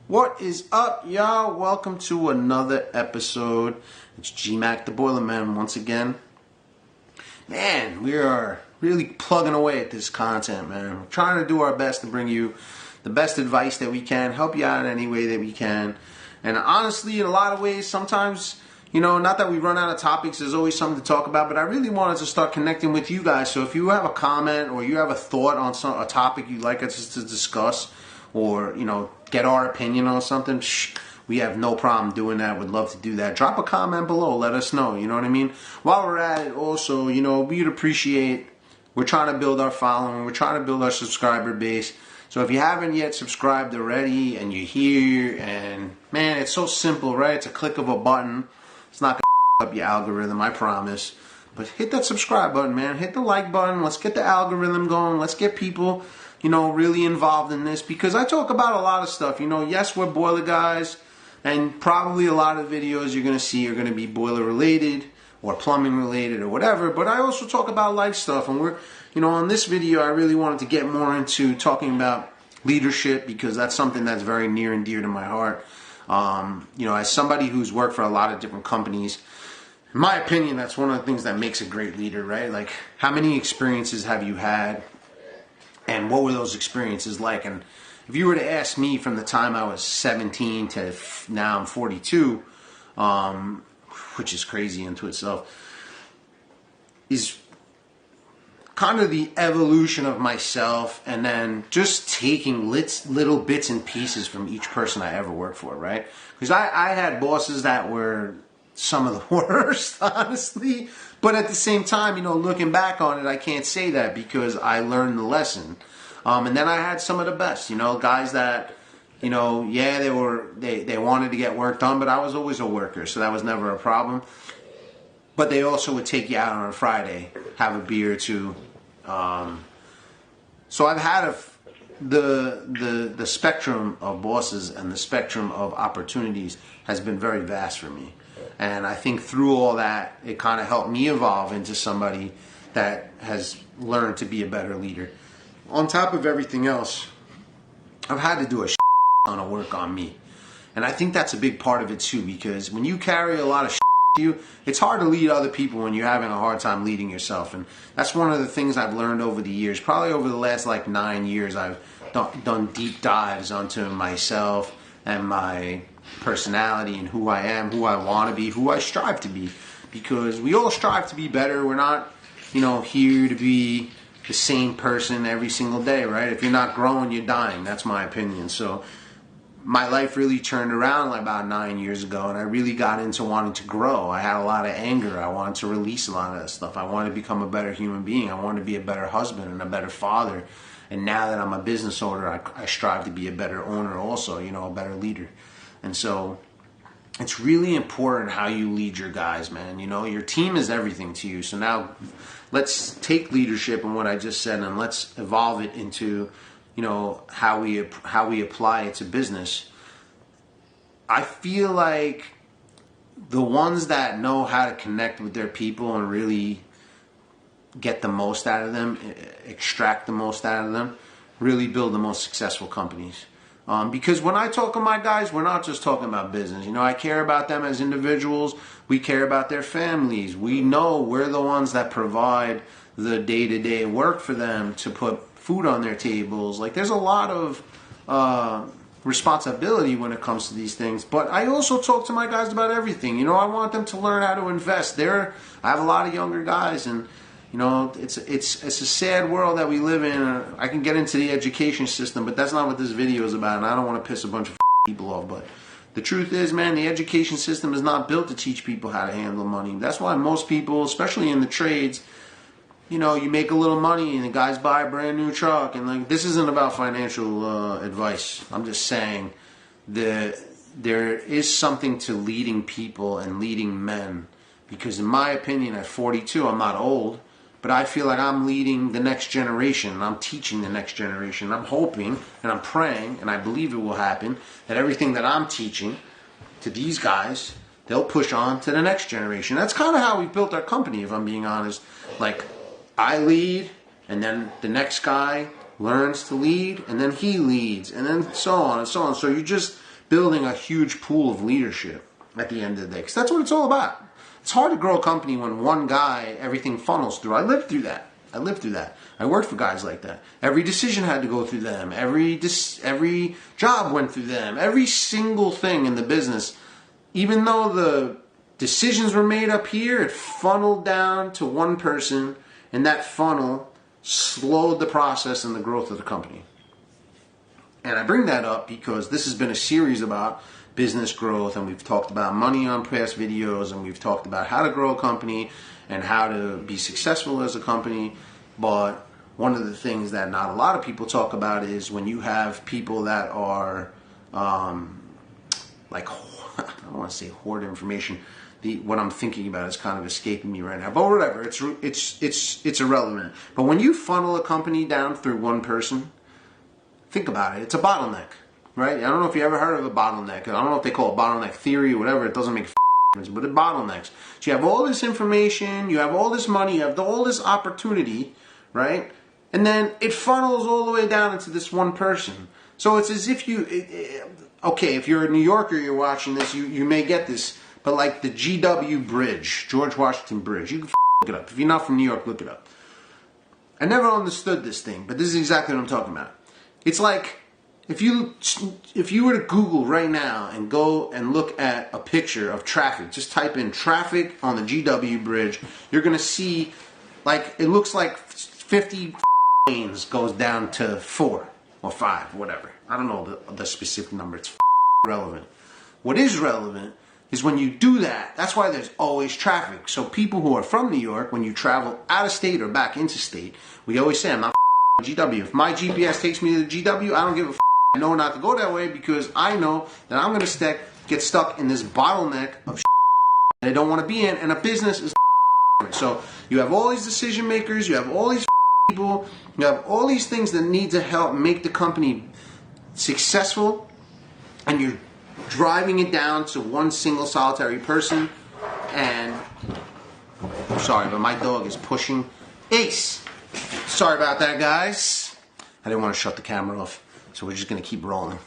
What is up, y'all? Welcome to another episode. It's GMAK, the Boiler Man, once again. Man, we are really plugging away at this content, man. We're trying to do our best to bring you the best advice that we can, help you out in any way that we can. And honestly, in a lot of ways, sometimes, not that we run out of topics, there's always something to talk about, but I really wanted to start connecting with you guys. So if you have a comment or you have a thought on a topic you'd like us to discuss, or, get our opinion on something, we have no problem doing that. Would love to do that. Drop a comment below. Let us know. You know what I mean? While we're at it, also, we'd appreciate, we're trying to build our following. We're trying to build our subscriber base. So if you haven't yet subscribed already and you're here, and man, it's so simple, right? It's a click of a button. It's not going to up your algorithm, I promise. But hit that subscribe button, man. Hit the like button. Let's get the algorithm going. Let's get people, really involved in this, because I talk about a lot of stuff. Yes, we're boiler guys, and probably a lot of videos you're going to see are going to be boiler related or plumbing related or whatever, but I also talk about life stuff. And we're, on this video, I really wanted to get more into talking about leadership, because that's something that's very near and dear to my heart. As somebody who's worked for a lot of different companies, in my opinion, that's one of the things that makes a great leader, right? Like, how many experiences have you had? And what were those experiences like? And if you were to ask me from the time I was 17 to now I'm 42, which is crazy into itself, is kind of the evolution of myself, and then just taking little bits and pieces from each person I ever worked for, right? Because I had bosses that were some of the worst, honestly. But at the same time, looking back on it, I can't say that, because I learned the lesson. And then I had some of the best, guys that, they wanted to get work done, but I was always a worker, so that was never a problem. But they also would take you out on a Friday, have a beer or two. So I've had the spectrum of bosses and the spectrum of opportunities has been very vast for me. And I think through all that, it kind of helped me evolve into somebody that has learned to be a better leader. On top of everything else, I've had to do a ton of work on me. And I think that's a big part of it too, because when you carry a lot of to you, it's hard to lead other people when you're having a hard time leading yourself. And that's one of the things I've learned over the years. Probably over the last 9 years, I've done deep dives onto myself and my personality and who I am, who I want to be, who I strive to be. Because we all strive to be better. We're not, here to be the same person every single day, right? If you're not growing, you're dying. That's my opinion. So my life really turned around about 9 years ago, and I really got into wanting to grow. I had a lot of anger. I wanted to release a lot of that stuff. I wanted to become a better human being. I wanted to be a better husband and a better father. And now that I'm a business owner, I strive to be a better owner also, a better leader. And so it's really important how you lead your guys, man. Your team is everything to you. So now let's take leadership and what I just said, and let's evolve it into, how we apply it to business. I feel like the ones that know how to connect with their people and really get the most out of them, extract the most out of them, really build the most successful companies. Because when I talk to my guys, we're not just talking about business. I care about them as individuals. We care about their families. We know we're the ones that provide the day-to-day work for them to put food on their tables. There's a lot of responsibility when it comes to these things. But I also talk to my guys about everything. I want them to learn how to invest. I have a lot of younger guys, and it's a sad world that we live in. I can get into the education system, but that's not what this video is about, and I don't want to piss a bunch of people off. But the truth is, man, the education system is not built to teach people how to handle money. That's why most people, especially in the trades, you make a little money and the guys buy a brand new truck. And this isn't about financial advice. I'm just saying that there is something to leading people and leading men. Because in my opinion, at 42, I'm not old, but I feel like I'm leading the next generation, and I'm teaching the next generation. I'm hoping, and I'm praying, and I believe it will happen, that everything that I'm teaching to these guys, they'll push on to the next generation. That's kind of how we built our company, if I'm being honest. I lead, and then the next guy learns to lead, and then he leads, and then so on and so on. So you just building a huge pool of leadership at the end of the day. Because that's what it's all about. It's hard to grow a company when one guy, everything funnels through. I lived through that. I worked for guys like that. Every decision had to go through them. Every job went through them. Every single thing in the business, even though the decisions were made up here, it funneled down to one person, and that funnel slowed the process and the growth of the company. And I bring that up because this has been a series about business growth, and we've talked about money on past videos, and we've talked about how to grow a company and how to be successful as a company. But one of the things that not a lot of people talk about is when you have people that are like, I don't want to say hoard information. What I'm thinking about is kind of escaping me right now. But whatever, it's irrelevant. But when you funnel a company down through one person, think about it. It's a bottleneck, right? I don't know if you ever heard of a bottleneck. I don't know if they call it bottleneck theory or whatever. It doesn't make difference, but it bottlenecks. So you have all this information, you have all this money, you have all this opportunity, right? And then it funnels all the way down into this one person. So it's as if okay, if you're a New Yorker, you're watching this, you may get this, but like the GW Bridge, George Washington Bridge, you can look it up. If you're not from New York, look it up. I never understood this thing, but this is exactly what I'm talking about. It's like if you were to Google right now and go and look at a picture of traffic, just type in traffic on the GW Bridge, you're going to see, like, it looks like 50 lanes goes down to 4 or 5, whatever. I don't know the specific number. It's relevant. What is relevant is when you do that, that's why there's always traffic. So people who are from New York, when you travel out of state or back into state, we always say, I'm not GW. If my GPS takes me to the GW, I don't give a I know not to go that way because I know that I'm going to get stuck in this bottleneck of that I don't want to be in, and a business is so you have all these decision makers, you have all these people, you have all these things that need to help make the company successful, and you're driving it down to one single solitary person. And I'm sorry, but my dog is pushing Ace. Sorry about that, guys. I didn't want to shut the camera off, so we're just going to keep rolling.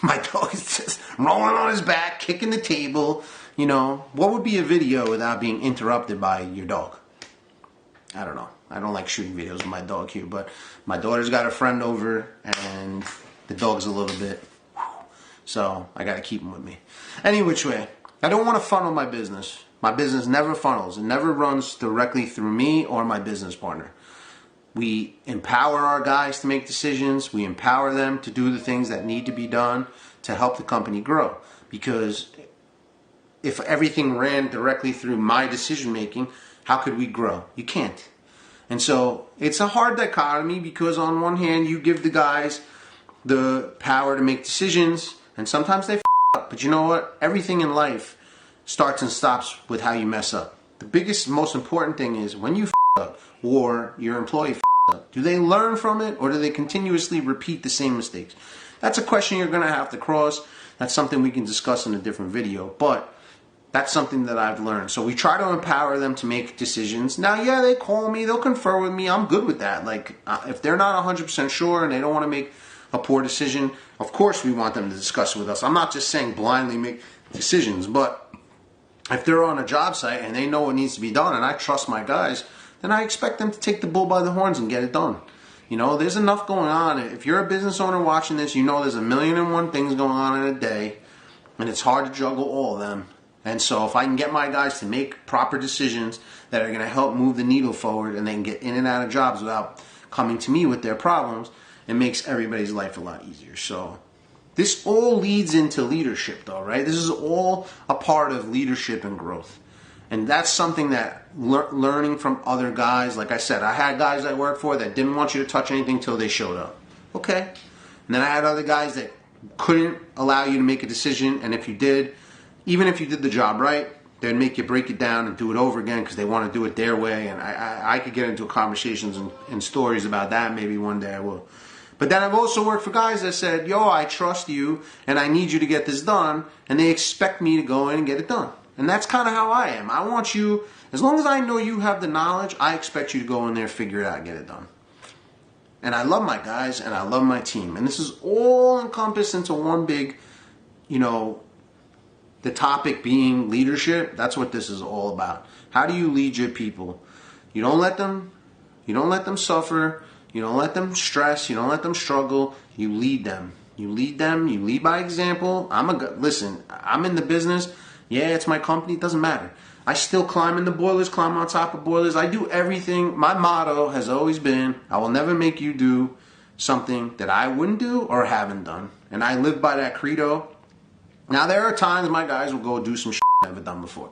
My dog is just rolling on his back, kicking the table. You know, what would be a video without being interrupted by your dog? I don't know. I don't like shooting videos with my dog here, but my daughter's got a friend over, and the dog's a little bit, so I got to keep him with me. Any which way, I don't want to funnel my business. My business never funnels. It never runs directly through me or my business partner. We empower our guys to make decisions. We empower them to do the things that need to be done to help the company grow. Because if everything ran directly through my decision making, how could we grow? You can't. And so it's a hard dichotomy because on one hand you give the guys the power to make decisions, and sometimes they f up. But you know what? Everything in life starts and stops with how you mess up. The biggest, most important thing is when you f up or your employee f up, do they learn from it or do they continuously repeat the same mistakes? That's a question you're going to have to cross. That's something we can discuss in a different video, but that's something that I've learned. So we try to empower them to make decisions. Now, yeah, they call me, they'll confer with me. I'm good with that. Like, if they're not 100% sure and they don't want to make a poor decision, of course we want them to discuss it with us. I'm not just saying blindly make decisions, but if they're on a job site and they know what needs to be done and I trust my guys, then I expect them to take the bull by the horns and get it done. You know, there's enough going on. If you're a business owner watching this, you know there's 1,000,001 things going on in a day, and it's hard to juggle all of them. And so if I can get my guys to make proper decisions that are going to help move the needle forward and they can get in and out of jobs without coming to me with their problems, it makes everybody's life a lot easier. So this all leads into leadership though, right? This is all a part of leadership and growth. And that's something that learning from other guys, like I said, I had guys I worked for that didn't want you to touch anything till they showed up. Okay. And then I had other guys that couldn't allow you to make a decision, and if you did, even if you did the job right, they'd make you break it down and do it over again because they want to do it their way. And I could get into conversations and stories about that. Maybe one day I will. But then I've also worked for guys that said, yo, I trust you and I need you to get this done. And they expect me to go in and get it done. And that's kind of how I am. I want you, as long as I know you have the knowledge, I expect you to go in there, figure it out, and get it done. And I love my guys and I love my team. And this is all encompassed into one big you know, the topic being leadership, that's what this is all about. How do you lead your people? You don't let them suffer. You don't let them stress. You don't let them struggle. You lead them. You lead them. You lead by example. Listen, I'm in the business. Yeah, it's my company. It doesn't matter. I still climb in the boilers, climb on top of boilers. I do everything. My motto has always been, I will never make you do something that I wouldn't do or haven't done. And I live by that credo. Now, there are times my guys will go do some shit I've never done before.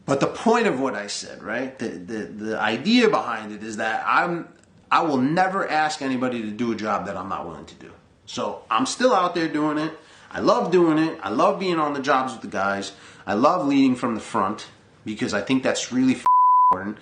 But the point of what I said, right? The idea behind it is that I will never ask anybody to do a job that I'm not willing to do. So I'm still out there doing it. I love doing it. I love being on the jobs with the guys. I love leading from the front because I think that's really important.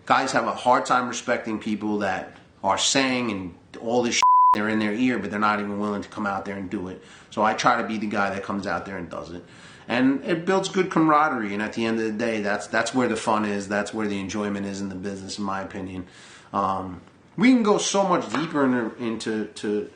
Guys have a hard time respecting people that are saying and all this shit they're in their ear, but they're not even willing to come out there and do it. So I try to be the guy that comes out there and does it. And it builds good camaraderie. And at the end of the day, that's where the fun is. That's where the enjoyment is in the business, in my opinion. We can go so much deeper into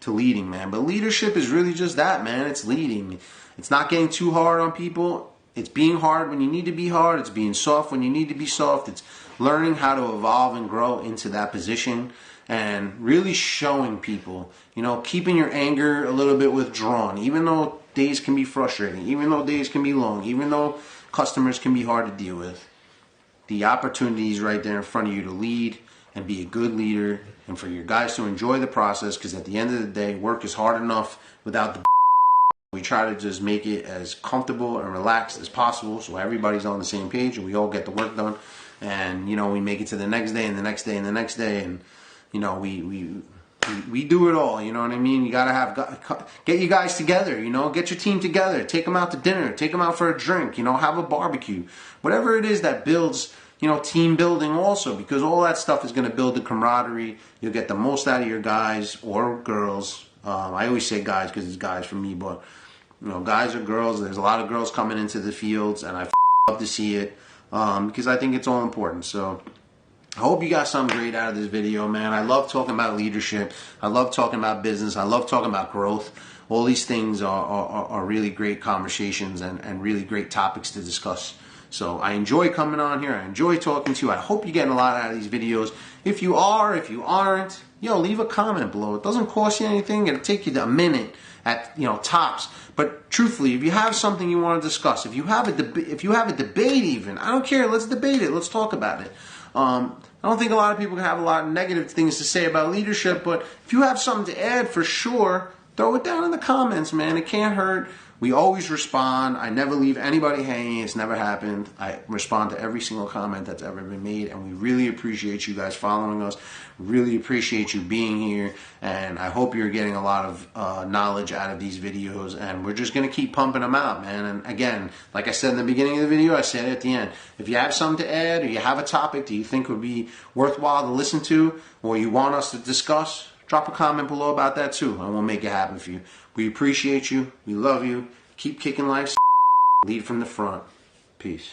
leading, man. But leadership is really just that, man. It's leading. It's not getting too hard on people. It's being hard when you need to be hard. It's being soft when you need to be soft. It's learning how to evolve and grow into that position. And really showing people, you know, keeping your anger a little bit withdrawn, even though days can be frustrating, even though days can be long, even though customers can be hard to deal with. The opportunity is right there in front of you to lead and be a good leader and for your guys to enjoy the process, because at the end of the day, work is hard enough without the we try to just make it as comfortable and relaxed as possible so everybody's on the same page and we all get the work done. And, you know, we make it to the next day and the next day and the next day, and you know, we do it all, you know what I mean? You gotta get you guys together, you know, get your team together, take them out to dinner, take them out for a drink, you know, have a barbecue. Whatever it is that builds, you know, team building also, because all that stuff is going to build the camaraderie. You'll get the most out of your guys or girls. I always say guys because it's guys for me, but, you know, guys or girls. There's a lot of girls coming into the fields, and I love to see it because I think it's all important. So I hope you got something great out of this video, man. I love talking about leadership. I love talking about business. I love talking about growth. All these things are really great conversations and really great topics to discuss. So I enjoy coming on here. I enjoy talking to you. I hope you're getting a lot out of these videos. If you are, if you aren't, yo, leave a comment below. It doesn't cost you anything. It'll take you a minute at, you know, tops. But truthfully, if you have something you want to discuss, if you have a debate even, I don't care. Let's debate it. Let's talk about it. I don't think a lot of people have a lot of negative things to say about leadership, but if you have something to add, for sure, throw it down in the comments, man. It can't hurt. We always respond. I never leave anybody hanging. It's never happened. I respond to every single comment that's ever been made, and we really appreciate you guys following us. Really appreciate you being here, and I hope you're getting a lot of knowledge out of these videos, and we're just going to keep pumping them out, man. And again, like I said in the beginning of the video, I said it at the end. If you have something to add or you have a topic that you think would be worthwhile to listen to or you want us to discuss, drop a comment below about that too, and we'll make it happen for you. We appreciate you. We love you. Keep kicking life. Lead from the front. Peace.